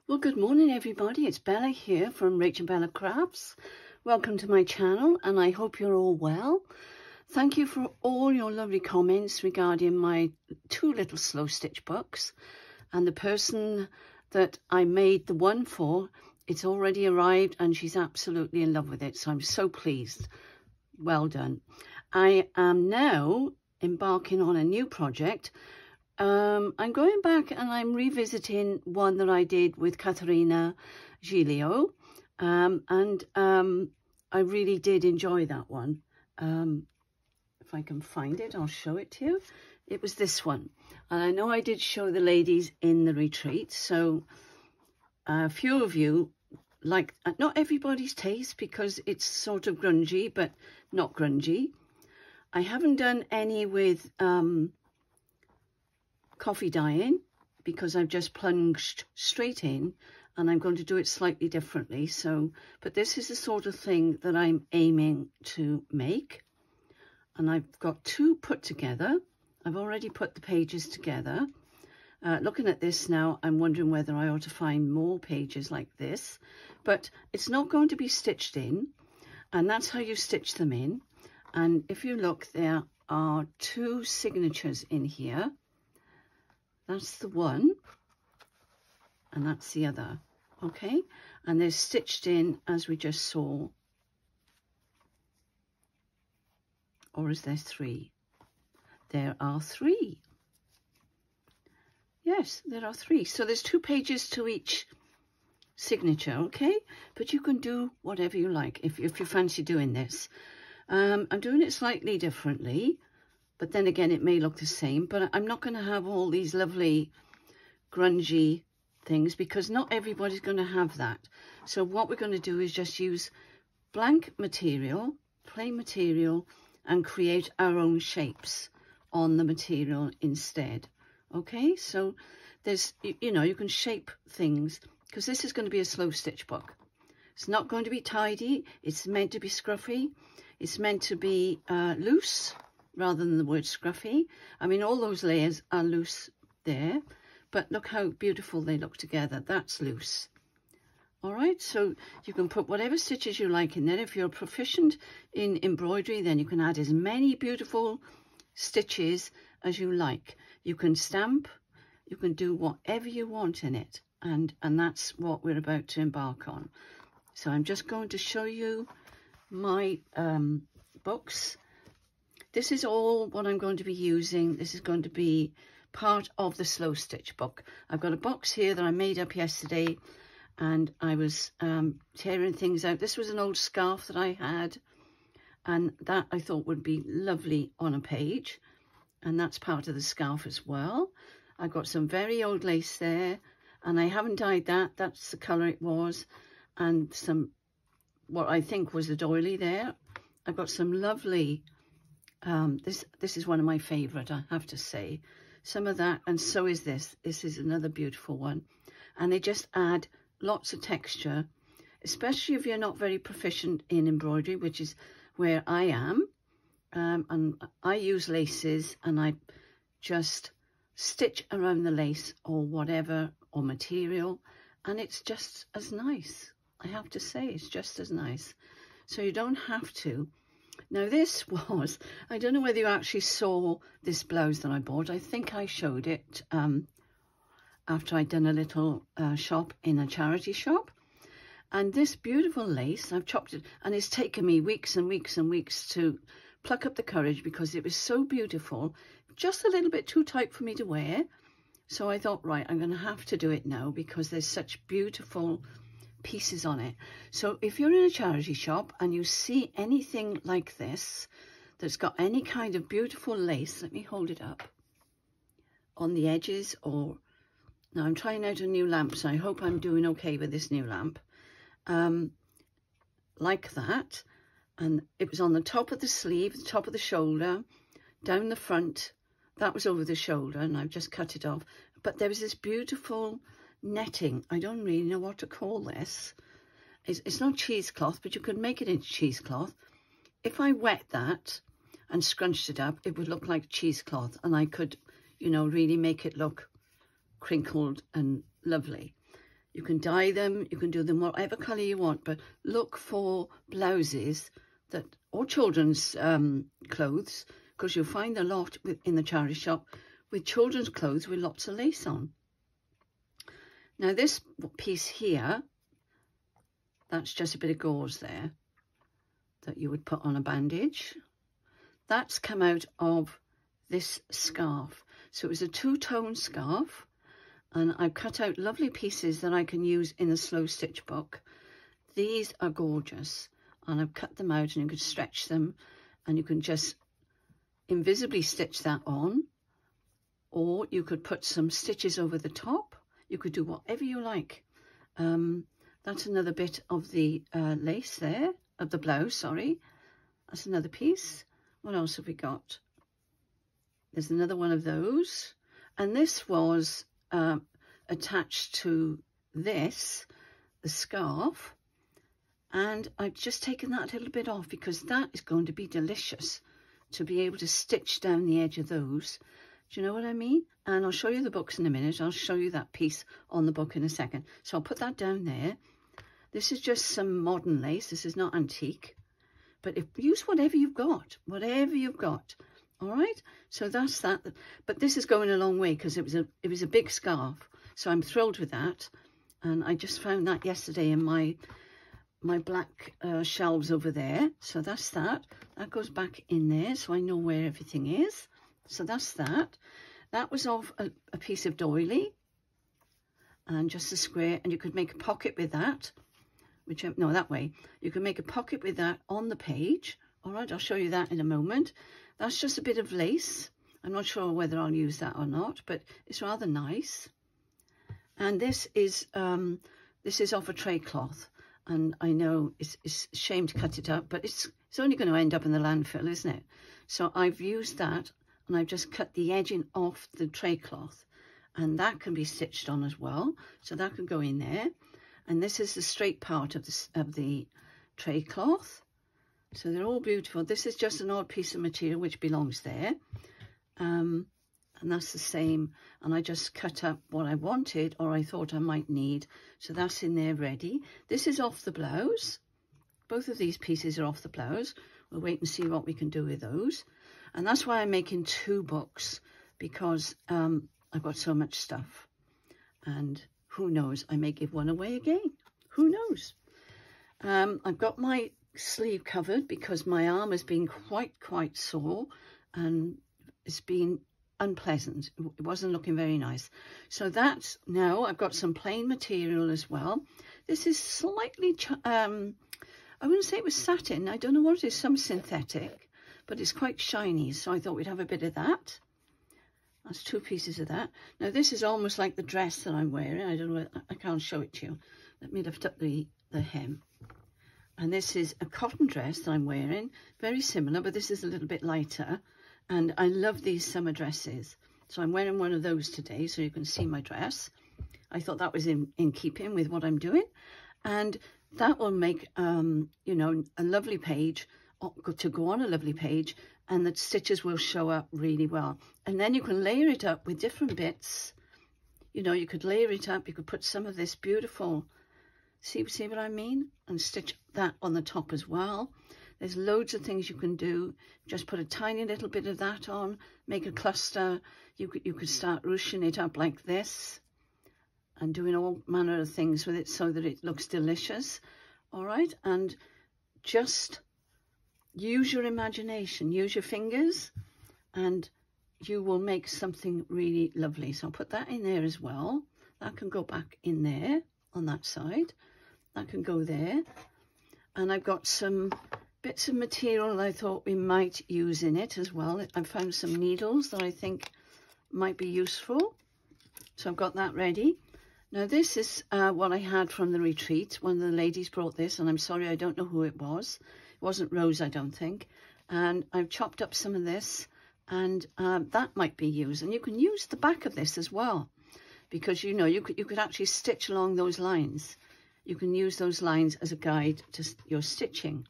Well, good morning, everybody. It's Bella here from Rachel Bella Crafts. Welcome to my channel, and I hope you're all well. Thank you for all your lovely comments regarding my two little slow stitch books. And the person that I made the one for, it's already arrived and she's absolutely in love with it. So I'm so pleased. Well done. I am now embarking on a new project. I'm going back and I'm revisiting one that I did with Caterina Giglio, and I really did enjoy that one. If I can find it, I'll show it to you. It was this one, and I know I did show the ladies in the retreat, so a few of you like, not everybody's taste because it's sort of grungy, but not grungy. I haven't done any with coffee dyeing because I've just plunged straight in, and I'm going to do it slightly differently. So, but this is the sort of thing that I'm aiming to make, and I've got two put together. I've already put the pages together. Looking at this now, I'm wondering whether I ought to find more pages like this, but it's not going to be stitched in, and that's how you stitch them in. And if you look, there are two signatures in here. That's the one, and that's the other, okay? And they're stitched in as we just saw. Or is there three? There are three. Yes, there are three. So there's two pages to each signature, okay? But you can do whatever you like if you fancy doing this. I'm doing it slightly differently. But then again, it may look the same, but I'm not going to have all these lovely grungy things because not everybody's going to have that. So what we're going to do is just use blank material, plain material, and create our own shapes on the material instead. Okay, so there's, you know, you can shape things because this is going to be a slow stitch book. It's not going to be tidy. It's meant to be scruffy. It's meant to be loose, rather than the word scruffy. I mean, all those layers are loose there, but look how beautiful they look together. That's loose. All right, so you can put whatever stitches you like in there. If you're proficient in embroidery, then you can add as many beautiful stitches as you like. You can stamp, you can do whatever you want in it, and that's what we're about to embark on. So I'm just going to show you my books. This is all what I'm going to be using. This is going to be part of the slow stitch book. I've got a box here that I made up yesterday, and I was tearing things out. This was an old scarf that I had, and that I thought would be lovely on a page, and that's part of the scarf as well. I've got some very old lace there, and I haven't dyed that. That's the colour it was, and some, what I think was a doily there. I've got some lovely this is one of my favourite, I have to say. Some of that, and so is this. This is another beautiful one. And they just add lots of texture, especially if you're not very proficient in embroidery, which is where I am. And I use laces, and I just stitch around the lace or whatever, or material, and it's just as nice. I have to say, it's just as nice. So you don't have to. Now this was, I don't know whether you actually saw this blouse that I bought. I think I showed it after I'd done a little shop in a charity shop. And this beautiful lace, I've chopped it, and it's taken me weeks and weeks and weeks to pluck up the courage because it was so beautiful, just a little bit too tight for me to wear. So I thought, right, I'm going to have to do it now because there's such beautiful pieces on it. So if you're in a charity shop and you see anything like this that's got any kind of beautiful lace, let me hold it up, on the edges, or now I'm trying out a new lamp, so I hope I'm doing okay with this new lamp, like that, and it was on the top of the sleeve, the top of the shoulder, down the front. That was over the shoulder, and I've just cut it off. But there was this beautiful netting. I don't really know what to call this. It's not cheesecloth, but you could make it into cheesecloth. If I wet that and scrunched it up, it would look like cheesecloth, and I could, you know, really make it look crinkled and lovely. You can dye them, you can do them whatever colour you want, but look for blouses that, or children's clothes, because you'll find a lot in the charity shop with children's clothes with lots of lace on. Now this piece here, that's just a bit of gauze there that you would put on a bandage. That's come out of this scarf. So it was a two-tone scarf, and I've cut out lovely pieces that I can use in a slow stitch book. These are gorgeous, and I've cut them out, and you can stretch them, and you can just invisibly stitch that on, or you could put some stitches over the top. You could do whatever you like. That's another bit of the lace there, of the blouse, sorry. That's another piece. What else have we got? There's another one of those. And this was attached to this, the scarf. And I've just taken that little bit off because that is going to be delicious to be able to stitch down the edge of those. Do you know what I mean? And I'll show you the books in a minute. I'll show you that piece on the book in a second. So I'll put that down there. This is just some modern lace. This is not antique. But use whatever you've got. Whatever you've got. All right? So that's that. But this is going a long way because it was a big scarf. So I'm thrilled with that. And I just found that yesterday in my black shelves over there. So that's that. That goes back in there so I know where everything is. So that's that. That was off a piece of doily and just a square, and you could make a pocket with that, no, that way. You can make a pocket with that on the page. All right, I'll show you that in a moment. That's just a bit of lace. I'm not sure whether I'll use that or not, but it's rather nice. And this is off a tray cloth, and I know it's a shame to cut it up, but it's only going to end up in the landfill, isn't it? So I've used that. And I've just cut the edging off the tray cloth, and that can be stitched on as well. So that can go in there. And this is the straight part of the tray cloth. So they're all beautiful. This is just an odd piece of material which belongs there. And that's the same. And I just cut up what I wanted or I thought I might need. So that's in there ready. This is off the blouse. Both of these pieces are off the blouse. We'll wait and see what we can do with those. And that's why I'm making two books, because I've got so much stuff. And who knows, I may give one away again. Who knows? I've got my sleeve covered because my arm has been quite sore and it's been unpleasant. It wasn't looking very nice. So that's now I've got some plain material as well. This is slightly, I wouldn't say it was satin. I don't know what it is, some synthetic. But it's quite shiny, so I thought we'd have a bit of that. That's two pieces of that. Now this is almost like the dress that I'm wearing. I don't know, I can't show it to you. Let me lift up the hem. And this is a cotton dress that I'm wearing, very similar, but this is a little bit lighter. And I love these summer dresses. So I'm wearing one of those today, so you can see my dress. I thought that was in keeping with what I'm doing. And that will make, you know, a lovely page to go on a lovely page, and the stitches will show up really well. And then you can layer it up with different bits. You know, you could layer it up, you could put some of this beautiful, see what I mean, and stitch that on the top as well. There's loads of things you can do. Just put a tiny little bit of that on, make a cluster. You could start ruching it up like this and doing all manner of things with it so that it looks delicious. All right, and just use your imagination, use your fingers, and you will make something really lovely. So I'll put that in there as well. That can go back in there on that side. That can go there. And I've got some bits of material I thought we might use in it as well. I found some needles that I think might be useful. So I've got that ready. Now this is what I had from the retreat. One of the ladies brought this, and I'm sorry, I don't know who it was. It wasn't Rose, I don't think. And I've chopped up some of this, and that might be used. And you can use the back of this as well, because you know you could actually stitch along those lines. You can use those lines as a guide to your stitching.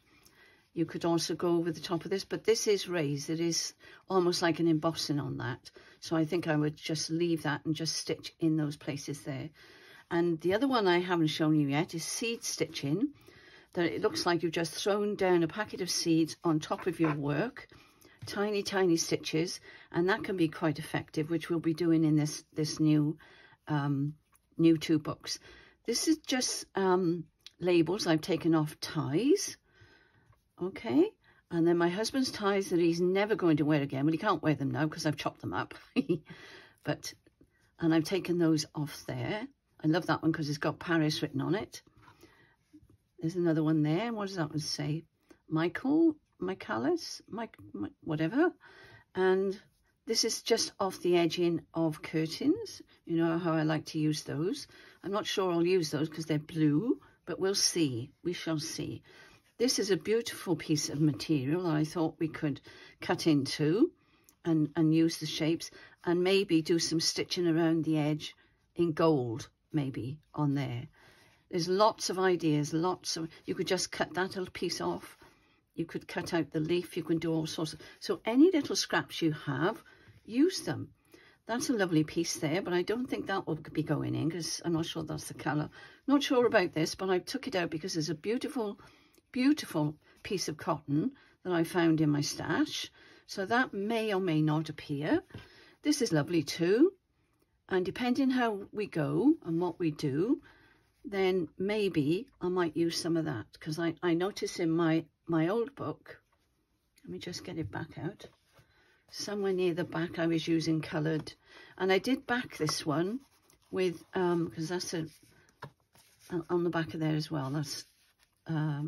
You could also go over the top of this, but this is raised. It is almost like an embossing on that. So I think I would just leave that and just stitch in those places there. And the other one I haven't shown you yet is seed stitching. That it looks like you've just thrown down a packet of seeds on top of your work, tiny, tiny stitches, and that can be quite effective, which we'll be doing in this new 2 books. This is just labels I've taken off ties, okay, and then my husband's ties that he's never going to wear again. Well, he can't wear them now because I've chopped them up, and I've taken those off there. I love that one because it's got Paris written on it. There's another one there. What does that one say? Michaelis, whatever. And this is just off the edging of curtains. You know how I like to use those. I'm not sure I'll use those because they're blue, but we'll see. We shall see. This is a beautiful piece of material that I thought we could cut into and use the shapes and maybe do some stitching around the edge in gold, maybe on there. There's lots of ideas, you could just cut that little piece off. You could cut out the leaf, you can do all sorts of, so any little scraps you have, use them. That's a lovely piece there, but I don't think that will be going in because I'm not sure that's the colour. Not sure about this, but I took it out because there's a beautiful, beautiful piece of cotton that I found in my stash. So that may or may not appear. This is lovely too. And depending how we go and what we do, then maybe I might use some of that, because I noticed in my old book, let me just get it back out, somewhere near the back I was using coloured, and I did back this one with, because that's on the back of there as well, that's a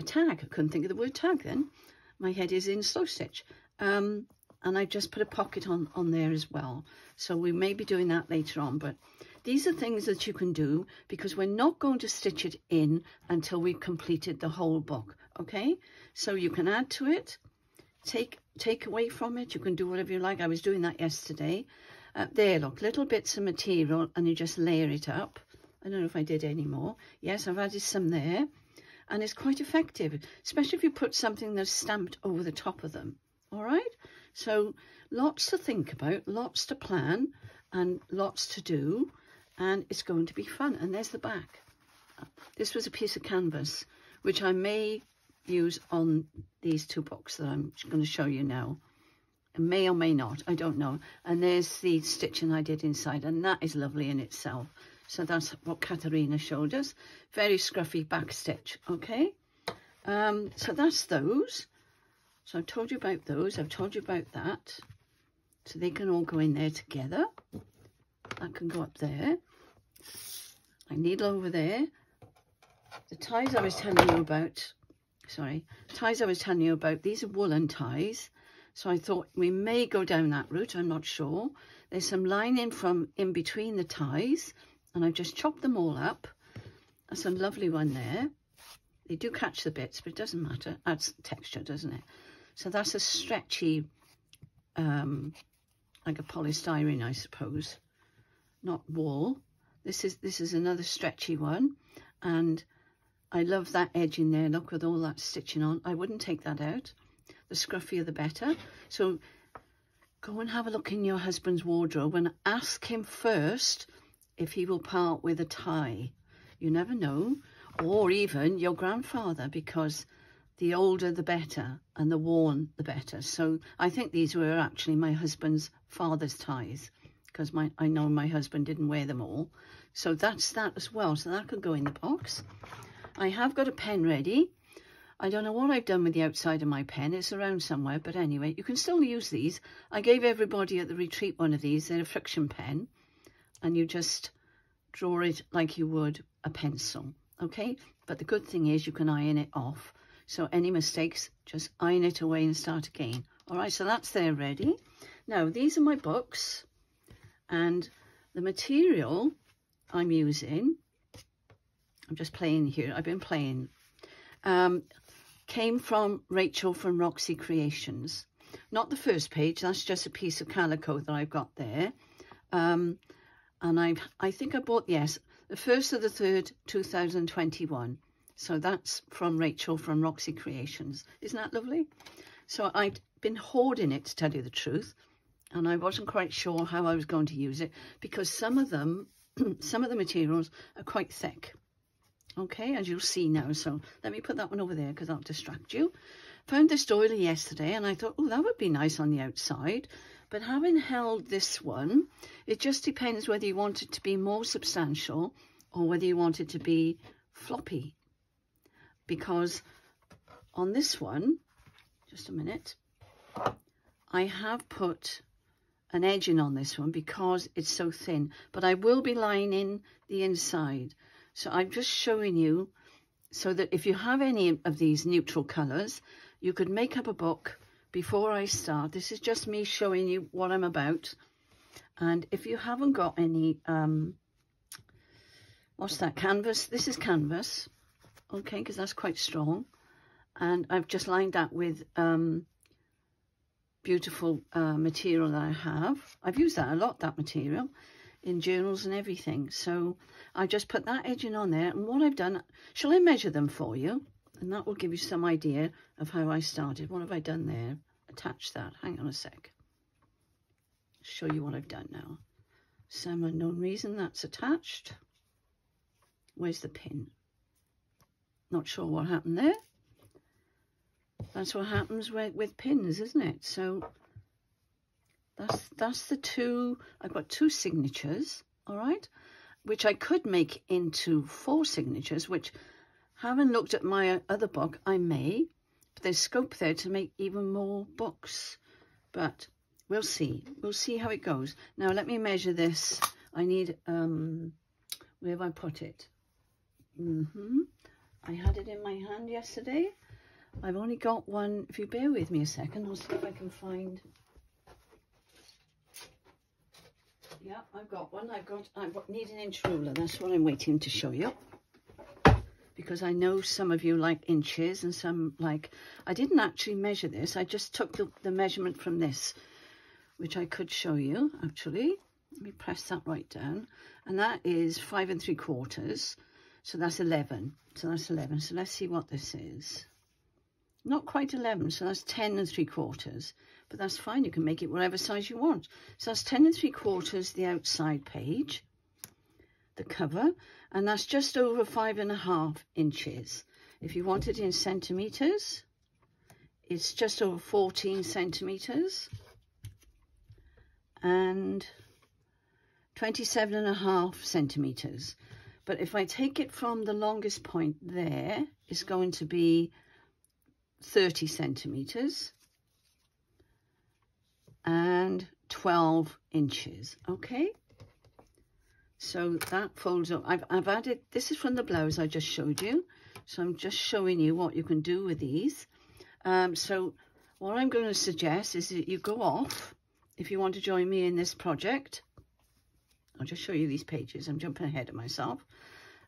tag. I couldn't think of the word tag then. My head is in slow stitch. And I just put a pocket on there as well. So we may be doing that later on, but these are things that you can do because we're not going to stitch it in until we've completed the whole book, okay? So you can add to it, take away from it, you can do whatever you like. I was doing that yesterday. There, look, little bits of material and you just layer it up. I don't know if I did any more. Yes, I've added some there and it's quite effective, especially if you put something that's stamped over the top of them, all right? So lots to think about, lots to plan and lots to do, and it's going to be fun. And there's the back. This was a piece of canvas which I may use on these 2 books that I'm going to show you now. It may or may not, I don't know. And there's the stitching I did inside, and that is lovely in itself. So that's what Caterina showed us. Very scruffy back stitch, okay? So that's those. So I've told you about those. I've told you about that. So they can all go in there together. That can go up there. My needle over there. The ties I was telling you about, these are woolen ties. So I thought we may go down that route. I'm not sure. There's some lining from in between the ties, and I've just chopped them all up. That's a lovely one there. They do catch the bits, but it doesn't matter. Adds texture, doesn't it? So that's a stretchy, like a polystyrene, I suppose, not wool. This is another stretchy one, and I love that edge in there. Look, with all that stitching on. I wouldn't take that out. The scruffier, the better. So go and have a look in your husband's wardrobe and ask him first if he will part with a tie. You never know. Or even your grandfather, because the older the better and the worn the better. So I think these were actually my husband's father's ties, because I know my husband didn't wear them all. So that's that as well. So that could go in the box. I have got a pen ready. I don't know what I've done with the outside of my pen. It's around somewhere, but anyway, you can still use these. I gave everybody at the retreat one of these. They're a friction pen, and you just draw it like you would a pencil, okay? But the good thing is you can iron it off. So any mistakes, just iron it away and start again. All right, so that's there ready. Now, these are my books, and the material I'm using, I'm just playing here. I've been playing. Came from Rachel from Roxi Creations. Not the first page, that's just a piece of calico that I've got there. And I think I bought, yes, the 1st of the 3rd, 2021. So that's from Rachel from Roxi Creations. Isn't that lovely? So I've been hoarding it, to tell you the truth. And I wasn't quite sure how I was going to use it, because some of them some of the materials are quite thick. Okay, as you'll see now. So let me put that one over there because that'll distract you. Found this doily yesterday and I thought, oh, that would be nice on the outside. But having held this one, it just depends whether you want it to be more substantial or whether you want it to be floppy. Because on this one, just a minute, I have put an edging on this one because it's so thin, but I will be lining the inside. So I'm just showing you so that if you have any of these neutral colours, you could make up a book before I start. This is just me showing you what I'm about. And if you haven't got any, what's that, canvas? This is canvas, okay, because that's quite strong. And I've just lined that with beautiful material that I have. I've used that a lot, that material, in journals and everything. So I just put that edging on there. And what I've done, shall I measure them for you? And that will give you some idea of how I started. What have I done there? Attach that. Hang on a sec. Show you what I've done now. Some unknown reason that's attached. Where's the pin? Not sure what happened there. That's what happens with pins, isn't it? So that's the two. I've got 2 signatures, all right, which I could make into 4 signatures, which, having looked at my other book, I may. But there's scope there to make even more books. But we'll see. We'll see how it goes. Now, let me measure this. I need, where have I put it? I had it in my hand yesterday. I've only got one. If you bear with me a second, I'll see if I can find. Yeah, I've got one. I need an inch ruler. That's what I'm waiting to show you. Because I know some of you like inches and some like, I didn't actually measure this. I just took the measurement from this, which I could show you actually. Let me press that right down. And that is 5 3/4. So that's 11. So that's 11. So let's see what this is. Not quite 11, so that's 10 3/4, but that's fine. You can make it whatever size you want. So that's 10 3/4, the outside page, the cover, and that's just over 5.5 inches. If you want it in centimetres, it's just over 14 centimetres and 27.5 centimetres. But if I take it from the longest point there, it's going to be 30 centimetres and 12 inches. Okay, so that folds up. I've added, this is from the blouse I just showed you, so I'm just showing you what you can do with these. So what I'm going to suggest is that you go off if you want to join me in this project. I'll just show you these pages. I'm jumping ahead of myself.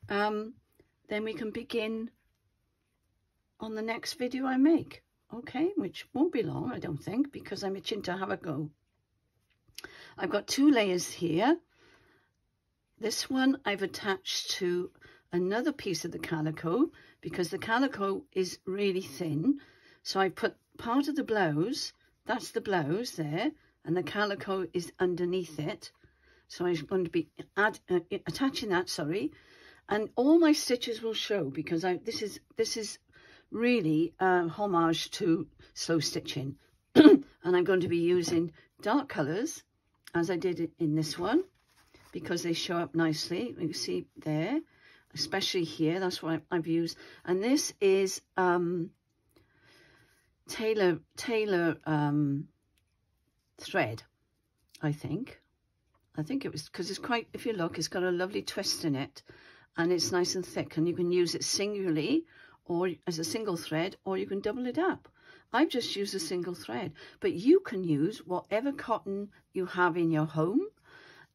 Then we can begin on the next video I make, okay, which won't be long, I don't think, because I'm itching to have a go. I've got 2 layers here. This one I've attached to another piece of the calico because the calico is really thin. So I put part of the blouse, that's the blouse there, and the calico is underneath it. So I'm going to be attaching that, sorry, and all my stitches will show because this is really homage to slow stitching. And I'm going to be using dark colours as I did in this one because they show up nicely. You can see there, especially here, that's what I've used. And this is Taylor thread, I think it was, because it's quite, if you look, it's got a lovely twist in it and it's nice and thick, and you can use it singularly or as a single thread, or you can double it up. I've just used a single thread, but you can use whatever cotton you have in your home.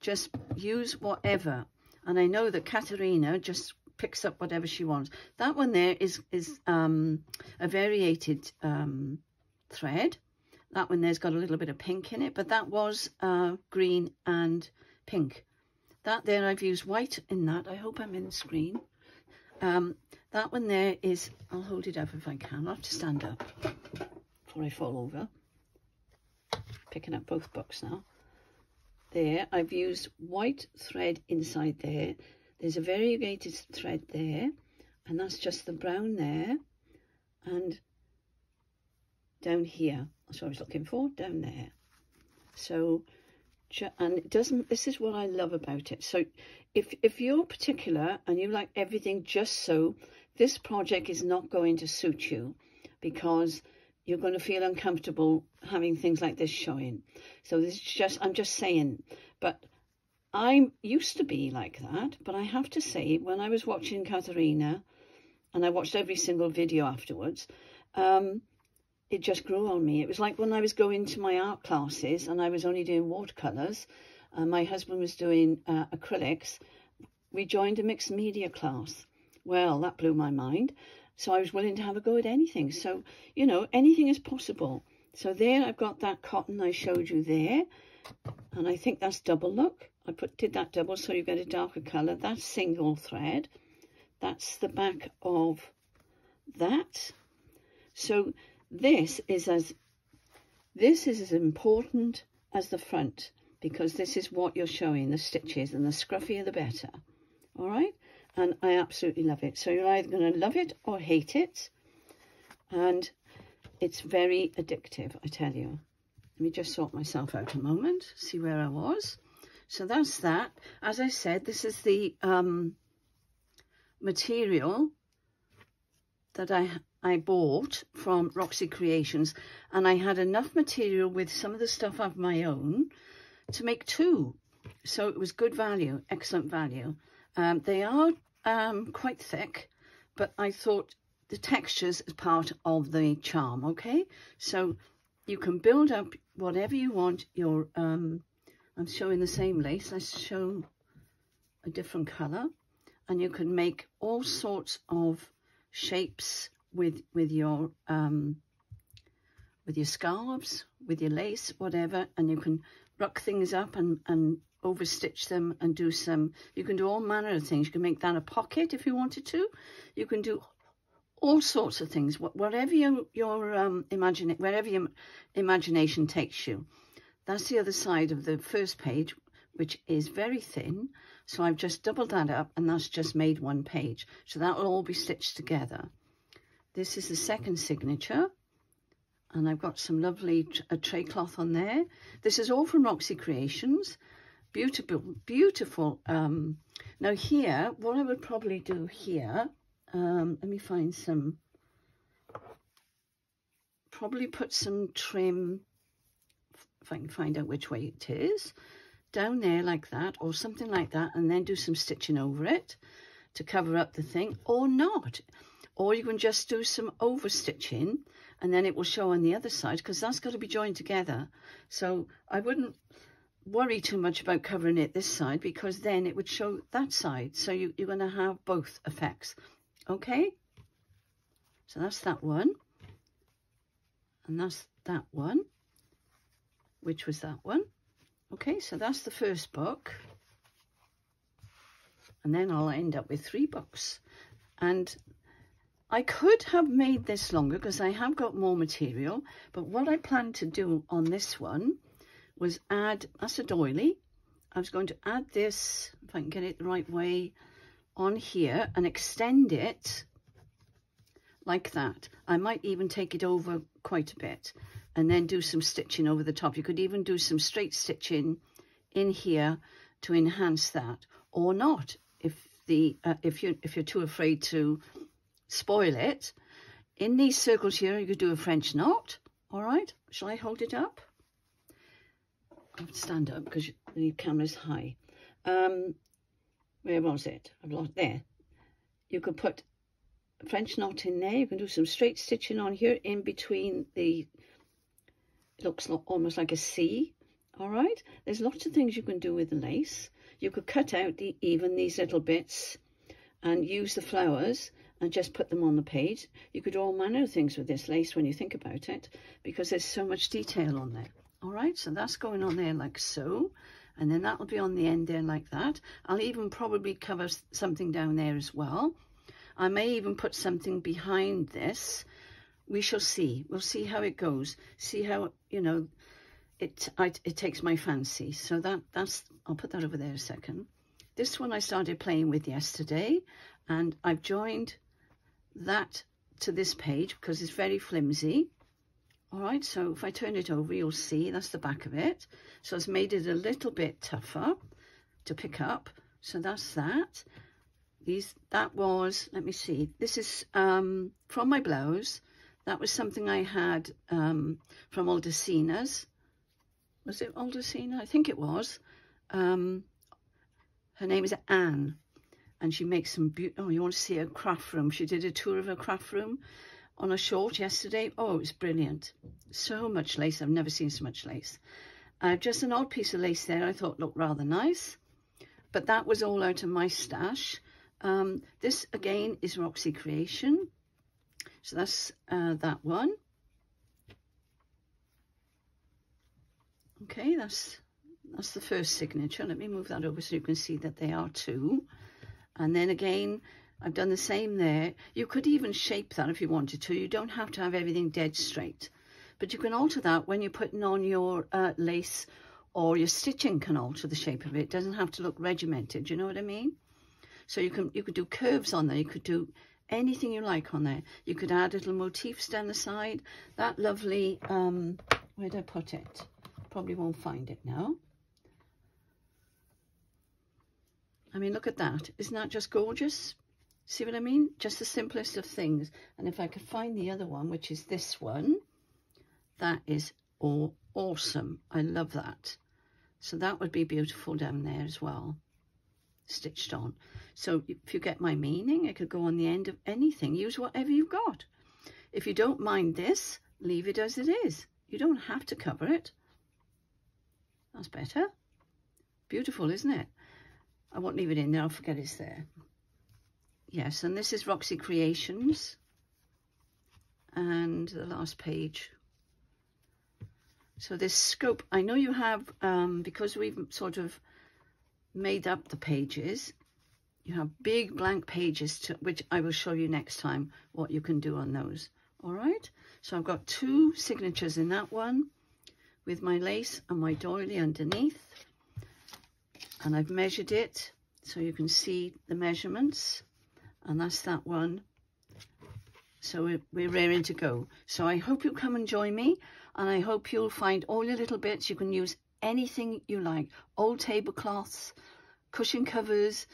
Just use whatever. And I know that Caterina just picks up whatever she wants. That one there is a variated thread. That one there's got a little bit of pink in it, but that was green and pink. That there, I've used white in that. I hope I'm in the screen. That one there is, I'll hold it up if I can. I'll have to stand up before I fall over. Picking up both books now. there, I've used white thread inside there. There's a variegated thread there, and that's just the brown there, and down here, that's what I was looking for, down there. So, and it doesn't, this is what I love about it. So if you're particular and you like everything just so, this project is not going to suit you, because you're going to feel uncomfortable having things like this showing. So this is just, I'm just saying, but I used to be like that, but I have to say, when I was watching Caterina, and I watched every single video afterwards, it just grew on me. It was like when I was going to my art classes and I was only doing watercolours, and my husband was doing acrylics. We joined a mixed media class. Well, that blew my mind. So I was willing to have a go at anything. So, you know, anything is possible. So there I've got that cotton I showed you there. And I think that's double, look. I did that double so you get a darker colour. That's single thread. That's the back of that. So this is as important as the front, because this is what you're showing, the stitches, and the scruffier the better. All right, and I absolutely love it. So you're either going to love it or hate it, and it's very addictive, I tell you. Let me just sort myself out a moment, see where I was. So that's that. As I said, this is the material that I bought from Roxi Creations, and I had enough material with some of the stuff of my own to make two. So it was good value, excellent value. They are quite thick, but I thought the textures is part of the charm, okay? So you can build up whatever you want. Your I'm showing the same lace. Let's show a different colour, and you can make all sorts of shapes with your scarves, with your lace, whatever, and you can ruck things up and over stitch them and do some, you can do all manner of things. You can make that a pocket if you wanted to. You can do all sorts of things, whatever your imagination takes you. That's the other side of the first page, which is very thin. So I've just doubled that up, and that's just made one page. So that will all be stitched together. This is the second signature, and I've got some lovely tray cloth on there. This is all from Roxi Creations. Beautiful, beautiful. Now here, what I would probably do here, let me find some, probably put some trim, if I can find out which way it is, down there like that, or something like that, and then do some stitching over it to cover up the thing, or not. Or you can just do some over stitching, and then it will show on the other side, because that's got to be joined together. So I wouldn't worry too much about covering it this side, because then it would show that side. So you're going to have both effects. Okay, so that's that one, and that's that one, which was that one. Okay, so that's the first book, and then I'll end up with 3 books. And I could have made this longer because I have got more material, but what I planned to do on this one was add, that's a doily. I was going to add this, if I can get it the right way, on here and extend it like that. I might even take it over quite a bit and then do some stitching over the top. You could even do some straight stitching in here to enhance that, or not, if you're too afraid to spoil it. In these circles here, you could do a French knot. All right, shall I hold it up? I have to stand up because the camera's high. Where was it? I've lost there. You could put a French knot in there. You can do some straight stitching on here in between the, it looks almost like a C. All right, there's lots of things you can do with the lace. You could cut out even these little bits and use the flowers and just put them on the page. You could do all manner of things with this lace when you think about it, because there's so much detail on there. All right, so that's going on there like so, and then that will be on the end there like that. I'll even probably cover something down there as well. I may even put something behind this. We shall see. We'll see how it goes. See how, you know, it takes my fancy. So that's, I'll put that over there a second. This one I started playing with yesterday, and I've joined that to this page because it's very flimsy. All right, so if I turn it over, you'll see that's the back of it. So it's made it a little bit tougher to pick up. So that's that. That was, let me see, this is from my blouse. That was something I had from Aldecina's. Was it Aldecina? I think it was. Her name is Anne, and she makes some beautiful, oh, you want to see her craft room? She did a tour of her craft room on a short yesterday. Oh, it was brilliant. So much lace. I've never seen so much lace. Just an odd piece of lace there I thought looked rather nice. But that was all out of my stash. This, again, is Roxi Creation. So that's that one. Okay, that's the first signature. Let me move that over so you can see that they are two. And then again, I've done the same there. You could even shape that if you wanted to. You don't have to have everything dead straight. But you can alter that when you're putting on your lace, or your stitching can alter the shape of it. It doesn't have to look regimented, you know what I mean? So you could do curves on there. You could do anything you like on there. You could add little motifs down the side. That lovely, where did I put it? Probably won't find it now. I mean, look at that. Isn't that just gorgeous? See what I mean? Just the simplest of things. And if I could find the other one, which is this one, that is awesome. I love that. So that would be beautiful down there as well, stitched on. So if you get my meaning, it could go on the end of anything. Use whatever you've got. If you don't mind this, leave it as it is. You don't have to cover it. That's better. Beautiful, isn't it? I won't leave it in there. I'll forget it's there. Yes, and this is Roxi Creations. And the last page. So this scope, I know you have, because we've sort of made up the pages, you have big blank pages, which I will show you next time what you can do on those. All right, so I've got two signatures in that one with my lace and my doily underneath. And I've measured it so you can see the measurements. And that's that one. So we're raring to go. So I hope you'll come and join me. And I hope you'll find all your little bits. You can use anything you like. Old tablecloths, cushion covers.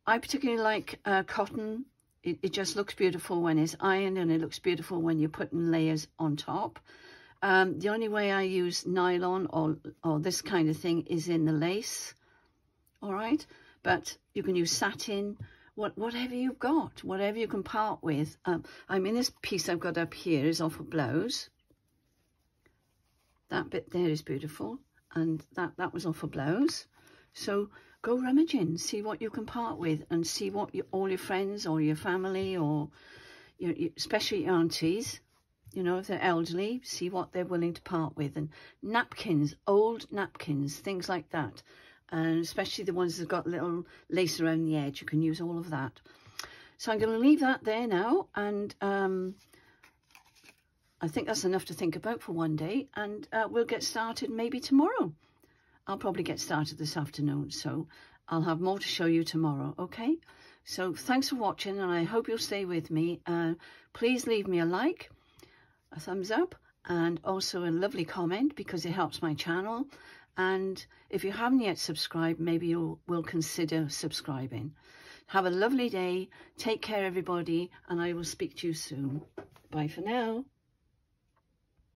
I particularly like cotton. It just looks beautiful when it's ironed, and it looks beautiful when you're putting layers on top. The only way I use nylon or this kind of thing is in the lace. All right, but you can use satin, whatever you've got, whatever you can part with. I mean, this piece I've got up here is off a blouse. That bit there is beautiful, and that was off a blouse. So go rummaging, see what you can part with, and see what all your friends or your family, or especially your aunties, you know, if they're elderly, see what they're willing to part with. And napkins, old napkins, things like that. And especially the ones that got little lace around the edge, you can use all of that. So I'm going to leave that there now, and I think that's enough to think about for one day, and we'll get started maybe tomorrow. I'll probably get started this afternoon, so I'll have more to show you tomorrow, okay? So thanks for watching, and I hope you'll stay with me. Please leave me a like, a thumbs up, and also a lovely comment, because it helps my channel. And if you haven't yet subscribed, maybe you will consider subscribing. Have a lovely day. Take care, everybody, and I will speak to you soon. Bye for now.